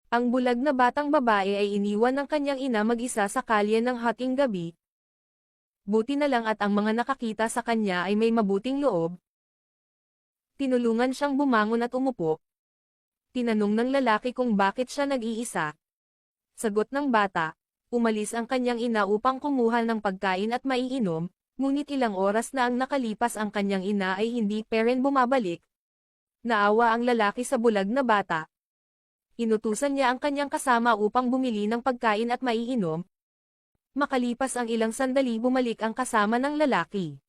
Ang bulag na batang babae ay iniwan ng kanyang ina mag-isa sa kalye ng hating gabi. Buti na lang at ang mga nakakita sa kanya ay may mabuting loob. Tinulungan siyang bumangon at umupo. Tinanong ng lalaki kung bakit siya nag-iisa. Sagot ng bata, umalis ang kanyang ina upang kumuha ng pagkain at maiinom, ngunit ilang oras na ang nakalipas ang kanyang ina ay hindi pa rin bumabalik. Naawa ang lalaki sa bulag na bata. Inutusan niya ang kanyang kasama upang bumili ng pagkain at maiinom. Makalipas ang ilang sandali bumalik ang kasama ng lalaki.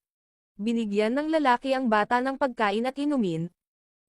Binigyan ng lalaki ang bata ng pagkain at inumin.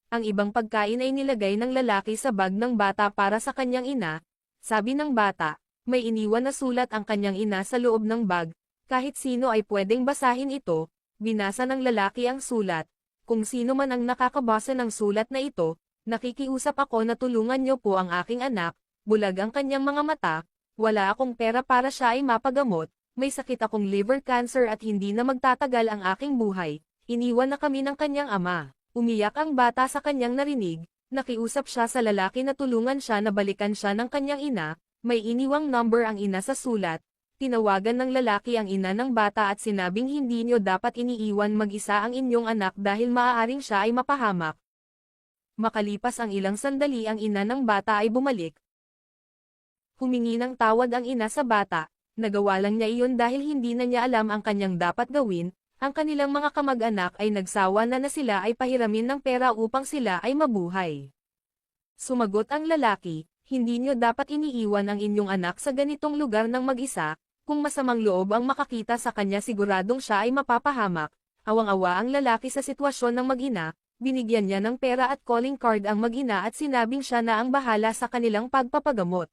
Ang ibang pagkain ay nilagay ng lalaki sa bag ng bata para sa kanyang ina. Sabi ng bata, may iniwan na sulat ang kanyang ina sa loob ng bag. Kahit sino ay pwedeng basahin ito. Binasa ng lalaki ang sulat. Kung sino man ang nakakabasa ng sulat na ito, nakikiusap ako na tulungan niyo po ang aking anak. Bulag ang kanyang mga mata. Wala akong pera para siya ay mapagamot. May sakit akong liver cancer at hindi na magtatagal ang aking buhay. Iniwan na kami ng kanyang ama. Umiyak ang bata sa kanyang narinig. Nakiusap siya sa lalaki na tulungan siya na balikan siya ng kanyang ina. May iniwang number ang ina sa sulat. Tinawagan ng lalaki ang ina ng bata at sinabing hindi niyo dapat iniiwan mag-isa ang inyong anak dahil maaaring siya ay mapahamak. Makalipas ang ilang sandali ang ina ng bata ay bumalik. Humingi ng tawad ang ina sa bata. Nagawa lang niya iyon dahil hindi na niya alam ang kanyang dapat gawin. Ang kanilang mga kamag-anak ay nagsawa na sila ay pahiramin ng pera upang sila ay mabuhay. Sumagot ang lalaki, hindi niyo dapat iniiwan ang inyong anak sa ganitong lugar ng mag-isa. Kung masamang loob ang makakita sa kanya siguradong siya ay mapapahamak. Awang-awa ang lalaki sa sitwasyon ng mag-ina. Binigyan niya ng pera at calling card ang mag-ina at sinabing siya na ang bahala sa kanilang pagpapagamot.